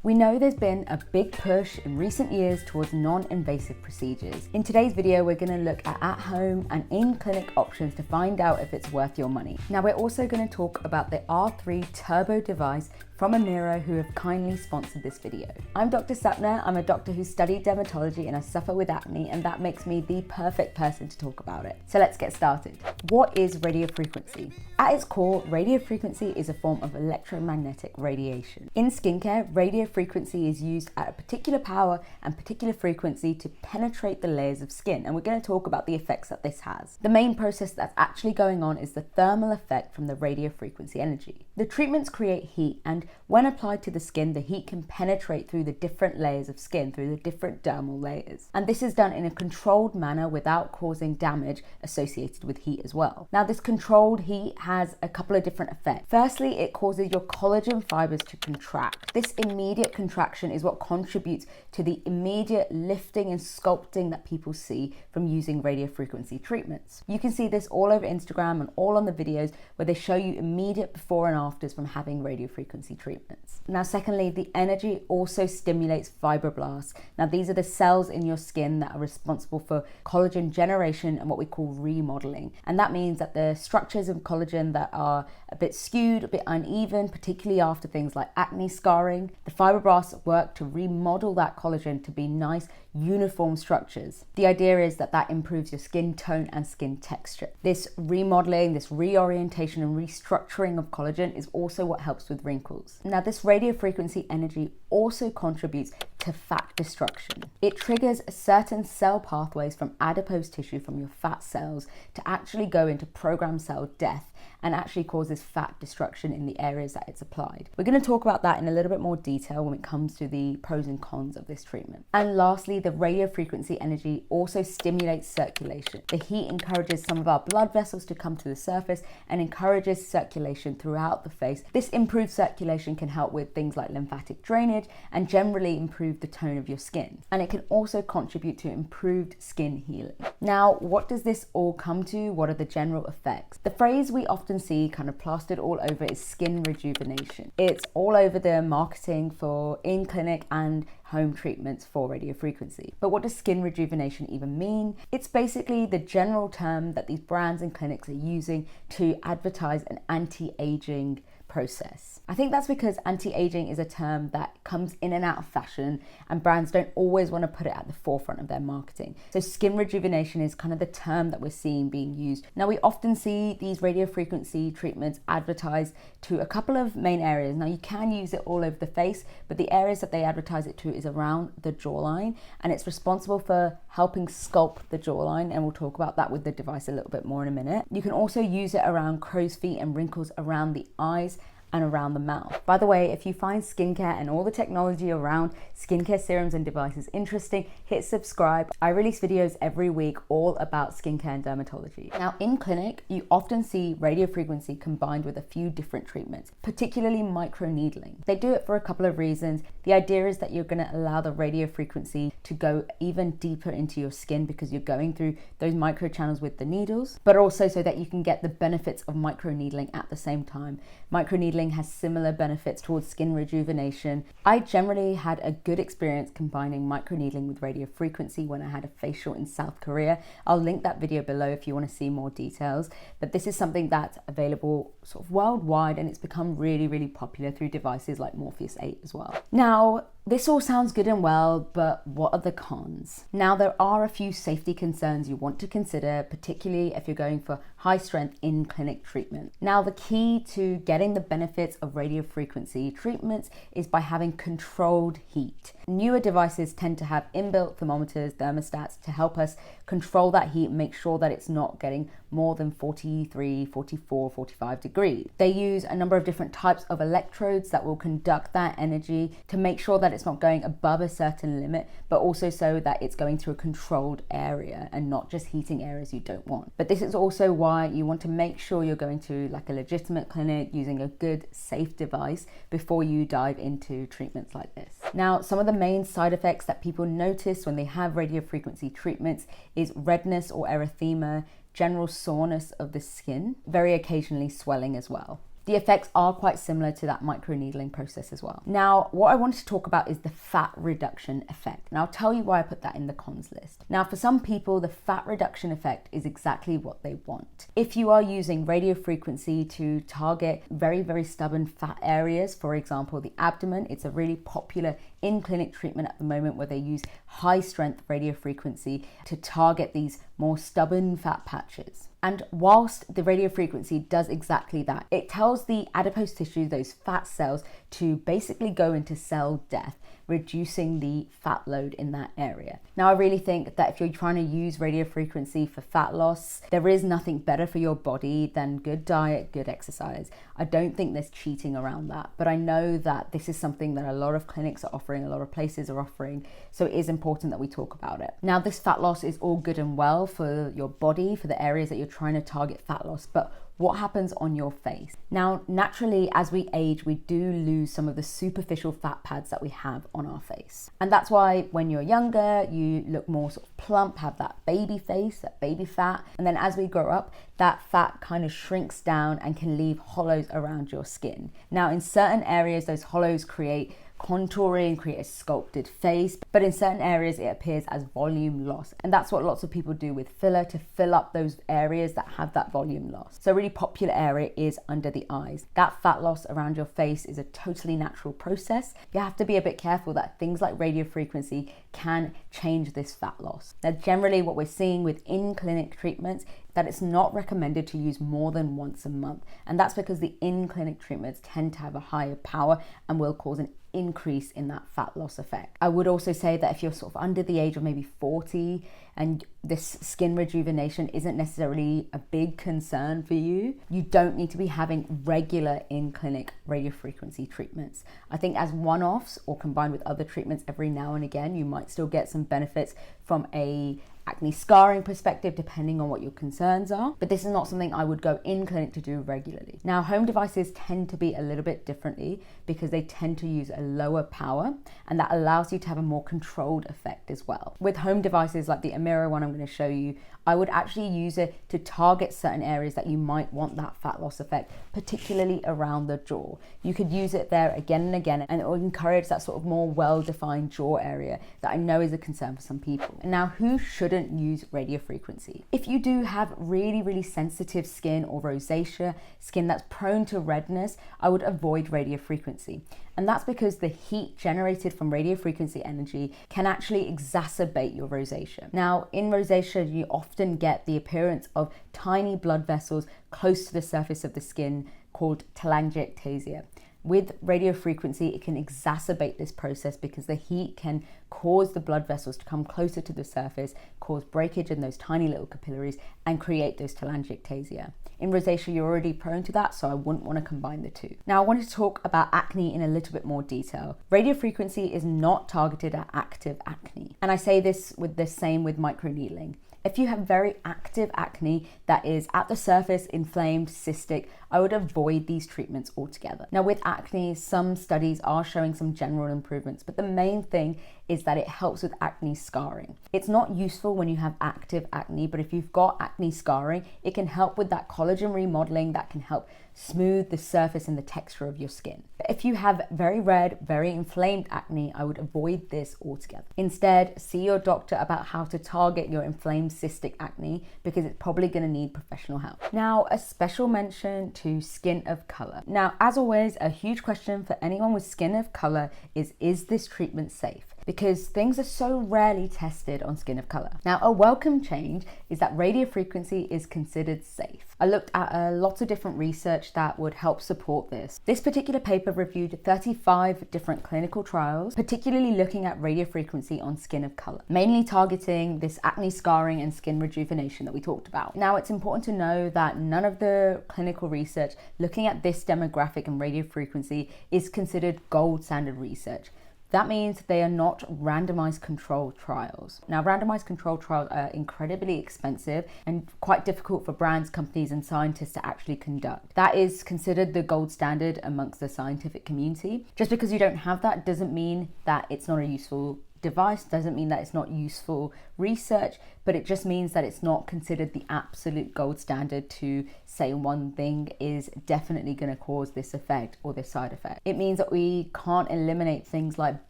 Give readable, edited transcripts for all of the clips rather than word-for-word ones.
We know there's been a big push in recent years towards non-invasive procedures. In today's video, we're going to look at home and in-clinic options to find out if it's worth your money. Now, we're also going to talk about the R3 Turbo device from AMIRO, who have kindly sponsored this video. I'm Dr Sapna. I'm a doctor who studied dermatology and I suffer with acne, and that makes me the perfect person to talk about it. So let's get started. What is radiofrequency? At its core, radiofrequency is a form of electromagnetic radiation. In skincare, radiofrequency is used at a particular power and particular frequency to penetrate the layers of skin, and we're going to talk about the effects that this has. The main process that's actually going on is the thermal effect from the radiofrequency energy. The treatments create heat, and when applied to the skin, the heat can penetrate through the different layers of skin, through the different dermal layers. And this is done in a controlled manner without causing damage associated with heat as well. Now, this controlled heat has a couple of different effects. Firstly, it causes your collagen fibers to contract. This immediate contraction is what contributes to the immediate lifting and sculpting that people see from using radiofrequency treatments. You can see this all over Instagram and all on the videos where they show you immediate before and afters from having radiofrequency treatments. Now, secondly, the energy also stimulates fibroblasts. Now, these are the cells in your skin that are responsible for collagen generation and what we call remodeling. And that means that the structures of collagen that are a bit skewed, a bit uneven, particularly after things like acne scarring, the fibroblasts work to remodel that collagen to be nice, uniform structures. The idea is that that improves your skin tone and skin texture. This remodeling, this reorientation and restructuring of collagen is also what helps with wrinkles. Now, this radiofrequency energy also contributes to fat destruction. It triggers certain cell pathways from adipose tissue, from your fat cells, to actually go into programmed cell death and actually causes fat destruction in the areas that it's applied. We're going to talk about that in a little bit more detail when it comes to the pros and cons of this treatment. And lastly, the radiofrequency energy also stimulates circulation. The heat encourages some of our blood vessels to come to the surface and encourages circulation throughout the face. This improved circulation can help with things like lymphatic drainage and generally improve the tone of your skin. And it can also contribute to improved skin healing. Now, what does this all come to? What are the general effects? The phrase we often see kind of plastered all over is skin rejuvenation. It's all over the marketing for in-clinic and home treatments for radiofrequency. But what does skin rejuvenation even mean? It's basically the general term that these brands and clinics are using to advertise an anti-aging process. I think that's because anti-aging is a term that comes in and out of fashion, and brands don't always want to put it at the forefront of their marketing. So skin rejuvenation is kind of the term that we're seeing being used. Now, we often see these radiofrequency treatments advertised to a couple of main areas. Now, you can use it all over the face, but the areas that they advertise it to is around the jawline, and it's responsible for helping sculpt the jawline, and we'll talk about that with the device a little bit more in a minute. You can also use it around crow's feet and wrinkles around the eyes and around the mouth. By the way, if you find skincare and all the technology around skincare serums and devices interesting, hit subscribe. I release videos every week all about skincare and dermatology. Now, in clinic, you often see radiofrequency combined with a few different treatments, particularly microneedling. They do it for a couple of reasons. The idea is that you're going to allow the radiofrequency to go even deeper into your skin because you're going through those microchannels with the needles, but also so that you can get the benefits of microneedling at the same time. Microneedling has similar benefits towards skin rejuvenation. I generally had a good experience combining microneedling with radiofrequency when I had a facial in South Korea. I'll link that video below if you want to see more details, but this is something that's available sort of worldwide, and it's become really, really popular through devices like Morpheus 8 as well. Now, this all sounds good and well, but what are the cons? Now, there are a few safety concerns you want to consider, particularly if you're going for high strength in-clinic treatment. Now, the key to getting the benefits of radiofrequency treatments is by having controlled heat. Newer devices tend to have inbuilt thermometers, thermostats, to help us control that heat, make sure that it's not getting more than 43, 44, 45 degrees. They use a number of different types of electrodes that will conduct that energy to make sure that it's not going above a certain limit, but also so that it's going through a controlled area and not just heating areas you don't want. But this is also why you want to make sure you're going to like a legitimate clinic using a good, safe device before you dive into treatments like this. Now, some of the main side effects that people notice when they have radiofrequency treatments is redness or erythema, general soreness of the skin, very occasionally swelling as well. The effects are quite similar to that microneedling process as well. Now, what I wanted to talk about is the fat reduction effect. And I'll tell you why I put that in the cons list. Now, for some people, the fat reduction effect is exactly what they want. If you are using radiofrequency to target very stubborn fat areas, for example, the abdomen, it's a really popular in-clinic treatment at the moment where they use high-strength radiofrequency to target these more stubborn fat patches. And whilst the radiofrequency does exactly that, it tells the adipose tissue, those fat cells, to basically go into cell death, reducing the fat load in that area. Now, I really think that if you're trying to use radiofrequency for fat loss, there is nothing better for your body than good diet, good exercise. I don't think there's cheating around that, but I know that this is something that a lot of clinics are offering, a lot of places are offering, so it is important that we talk about it. Now, this fat loss is all good and well for your body, for the areas that you're trying to target fat loss, but what happens on your face? Now, naturally, as we age, we do lose some of the superficial fat pads that we have on our face. And that's why when you're younger, you look more sort of plump, have that baby face, that baby fat. And then as we grow up, that fat kind of shrinks down and can leave hollows around your skin. Now, in certain areas, those hollows create contouring, create a sculpted face, but in certain areas it appears as volume loss, and that's what lots of people do with filler to fill up those areas that have that volume loss. So a really popular area is under the eyes. That fat loss around your face is a totally natural process. You have to be a bit careful that things like radiofrequency can change this fat loss. Now, generally what we're seeing with in-clinic treatments that it's not recommended to use more than once a month, and that's because the in-clinic treatments tend to have a higher power and will cause an increase in that fat loss effect. I would also say that if you're sort of under the age of maybe 40 and this skin rejuvenation isn't necessarily a big concern for you, you don't need to be having regular in-clinic radiofrequency treatments. I think as one-offs or combined with other treatments every now and again, you might still get some benefits from a acne scarring perspective, depending on what your concerns are. But this is not something I would go in clinic to do regularly. Now, home devices tend to be a little bit differently because they tend to use a lower power, and that allows you to have a more controlled effect as well. With home devices like the AMIRO one I'm going to show you, I would actually use it to target certain areas that you might want that fat loss effect, particularly around the jaw. You could use it there again and again, and it will encourage that sort of more well-defined jaw area that I know is a concern for some people. And now, who shouldn't use radiofrequency? If you do have really sensitive skin or rosacea, skin that's prone to redness, I would avoid radiofrequency. And that's because the heat generated from radiofrequency energy can actually exacerbate your rosacea. Now, in rosacea, you often get the appearance of tiny blood vessels close to the surface of the skin called telangiectasia. With radiofrequency, it can exacerbate this process because the heat can cause the blood vessels to come closer to the surface, cause breakage in those tiny little capillaries, and create those telangiectasia. In rosacea, you're already prone to that, so I wouldn't want to combine the two. Now, I wanted to talk about acne in a little bit more detail. Radiofrequency is not targeted at active acne. And I say this with the same with microneedling. If you have very active acne that is at the surface, inflamed, cystic, I would avoid these treatments altogether. Now, with acne, some studies are showing some general improvements, but the main thing is that it helps with acne scarring. It's not useful when you have active acne, but if you've got acne scarring, it can help with that collagen remodeling that can help smooth the surface and the texture of your skin. But if you have very red, very inflamed acne, I would avoid this altogether. Instead, see your doctor about how to target your inflamed cystic acne because it's probably going to need professional help. Now, a special mention to skin of color. Now, as always, a huge question for anyone with skin of color is this treatment safe? Because things are so rarely tested on skin of color. Now, a welcome change is that radiofrequency is considered safe. I looked at lots of different research that would help support this. This particular paper reviewed 35 different clinical trials, particularly looking at radiofrequency on skin of color, mainly targeting this acne scarring and skin rejuvenation that we talked about. Now, it's important to know that none of the clinical research looking at this demographic and radiofrequency is considered gold standard research. That means they are not randomized controlled trials. Now, randomized controlled trials are incredibly expensive and quite difficult for brands, companies, and scientists to actually conduct. That is considered the gold standard amongst the scientific community. Just because you don't have that doesn't mean that it's not a useful device doesn't mean that it's not useful research, but it just means that it's not considered the absolute gold standard to say one thing is definitely going to cause this effect or this side effect. It means that we can't eliminate things like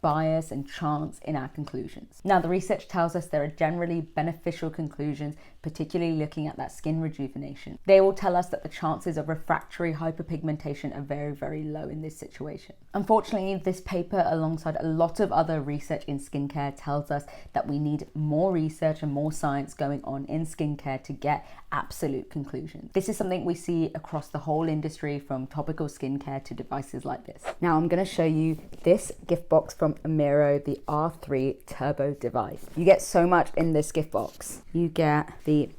bias and chance in our conclusions. Now, the research tells us there are generally beneficial conclusions, particularly looking at that skin rejuvenation. They all tell us that the chances of refractory hyperpigmentation are very, very low in this situation. Unfortunately, this paper, alongside a lot of other research in skincare, tells us that we need more research and more science going on in skincare to get absolute conclusions. This is something we see across the whole industry, from topical skincare to devices like this. Now I'm going to show you this gift box from AMIRO, the R3 Turbo device. You get so much in this gift box. You get the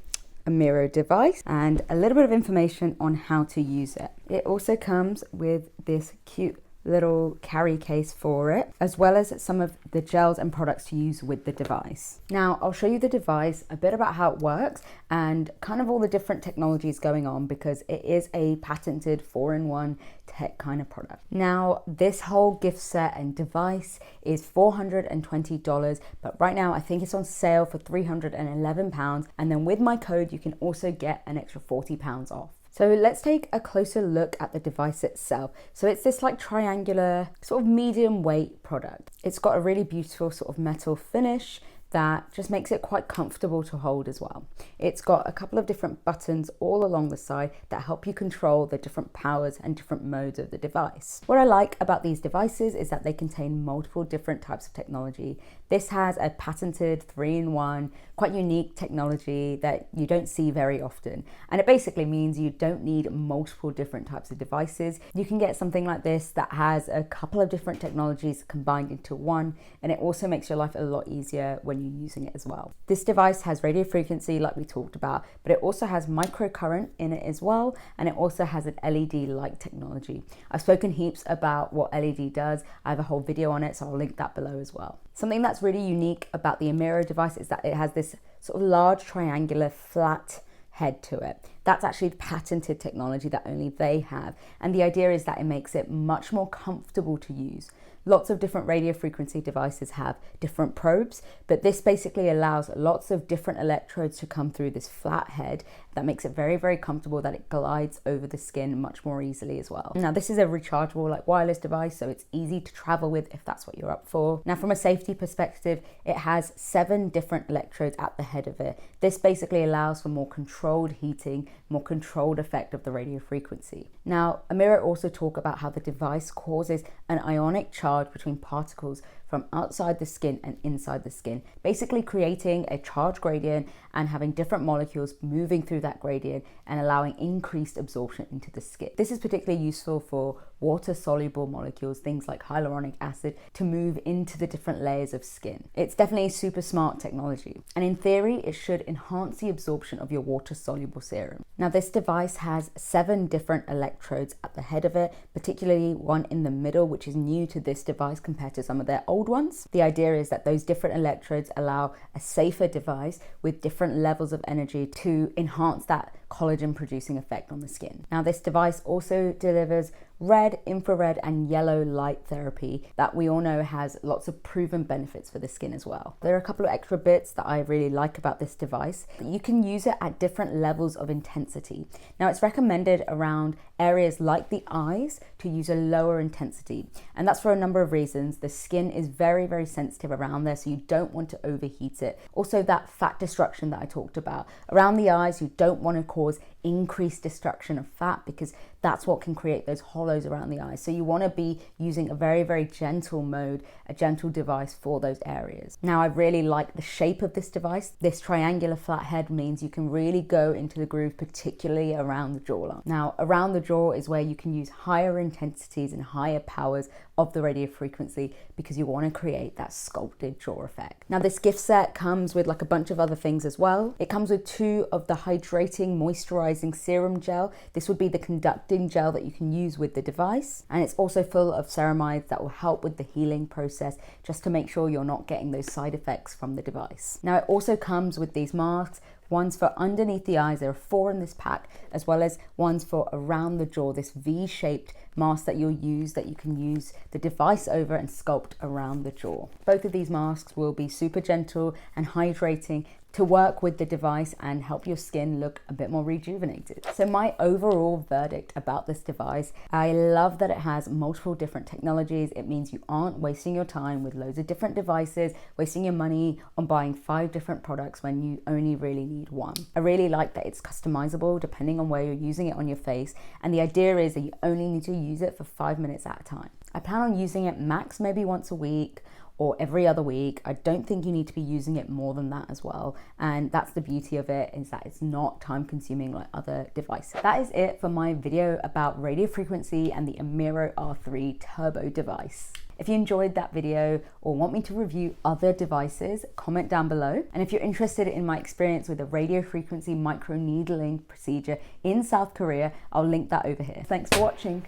AMIRO device and a little bit of information on how to use it. It also comes with this cute little carry case for it, as well as some of the gels and products to use with the device. Now I'll show you the device, a bit about how it works, and kind of all the different technologies going on, because it is a patented 4-in-1 tech kind of product. Now this whole gift set and device is $420, but right now I think it's on sale for £311, and then with my code you can also get an extra £40 off. So let's take a closer look at the device itself. So it's this like triangular sort of medium weight product. It's got a really beautiful sort of metal finish that just makes it quite comfortable to hold as well. It's got a couple of different buttons all along the side that help you control the different powers and different modes of the device. What I like about these devices is that they contain multiple different types of technology. This has a patented 3-in-1, quite unique technology that you don't see very often. And it basically means you don't need multiple different types of devices. You can get something like this that has a couple of different technologies combined into one, and it also makes your life a lot easier when you're using it as well. This device has radio frequency like we talked about, but it also has microcurrent in it as well, and it also has an LED light technology. I've spoken heaps about what LED does. I have a whole video on it, so I'll link that below as well. Something that's really unique about the AMIRO device is that it has this sort of large triangular flat head to it. That's actually patented technology that only they have. And the idea is that it makes it much more comfortable to use. Lots of different radio frequency devices have different probes, but this basically allows lots of different electrodes to come through this flat head. That makes it very, very comfortable, that it glides over the skin much more easily as well. Now this is a rechargeable like wireless device, so it's easy to travel with if that's what you're up for. Now from a safety perspective, it has 7 different electrodes at the head of it. This basically allows for more controlled heating, more controlled effect of the radio frequency. Now AMIRO also talk about how the device causes an ionic charge between particles from outside the skin and inside the skin, basically creating a charge gradient and having different molecules moving through that gradient and allowing increased absorption into the skin. This is particularly useful for water-soluble molecules, things like hyaluronic acid, to move into the different layers of skin. It's definitely super smart technology, and in theory it should enhance the absorption of your water-soluble serum. Now this device has 7 different electrodes at the head of it, particularly one in the middle, which is new to this device compared to some of their old ones. The idea is that those different electrodes allow a safer device with different levels of energy to enhance that collagen producing effect on the skin. Now this device also delivers red, infrared and yellow light therapy that we all know has lots of proven benefits for the skin as well. There are a couple of extra bits that I really like about this device. You can use it at different levels of intensity. Now it's recommended around areas like the eyes to use a lower intensity, and that's for a number of reasons. The skin is very, very sensitive around there, so you don't want to overheat it. Also that fat destruction that I talked about around the eyes, you don't want to cause increased destruction of fat, because that's what can create those hollows around the eyes. So you want to be using a very, very gentle mode, a gentle device for those areas. Now I really like the shape of this device. This triangular flat head means you can really go into the groove, particularly around the jawline. Now around the jaw is where you can use higher intensities and higher powers of the radio frequency, because you want to create that sculpted jaw effect. Now this gift set comes with like a bunch of other things as well. It comes with 2 of the hydrating moisturizing serum gel. This would be the conducting gel that you can use with the device, and it's also full of ceramides that will help with the healing process, just to make sure you're not getting those side effects from the device. Now it also comes with these masks, ones for underneath the eyes. There are 4 in this pack, as well as ones for around the jaw, this V-shaped mask that you'll use that you can use the device over and sculpt around the jaw. Both of these masks will be super gentle and hydrating to work with the device and help your skin look a bit more rejuvenated. So my overall verdict about this device, I love that it has multiple different technologies. It means you aren't wasting your time with loads of different devices, wasting your money on buying 5 different products when you only really need one. I really like that it's customizable depending on where you're using it on your face, and the idea is that you only need to use it for 5 minutes at a time. I plan on using it max maybe once a week or every other week. I don't think you need to be using it more than that as well. And that's the beauty of it, is that it's not time consuming like other devices. That is it for my video about Radiofrequency and the AMIRO R3 Turbo device. If you enjoyed that video or want me to review other devices, comment down below. And if you're interested in my experience with the radiofrequency microneedling procedure in South Korea, I'll link that over here. Thanks for watching.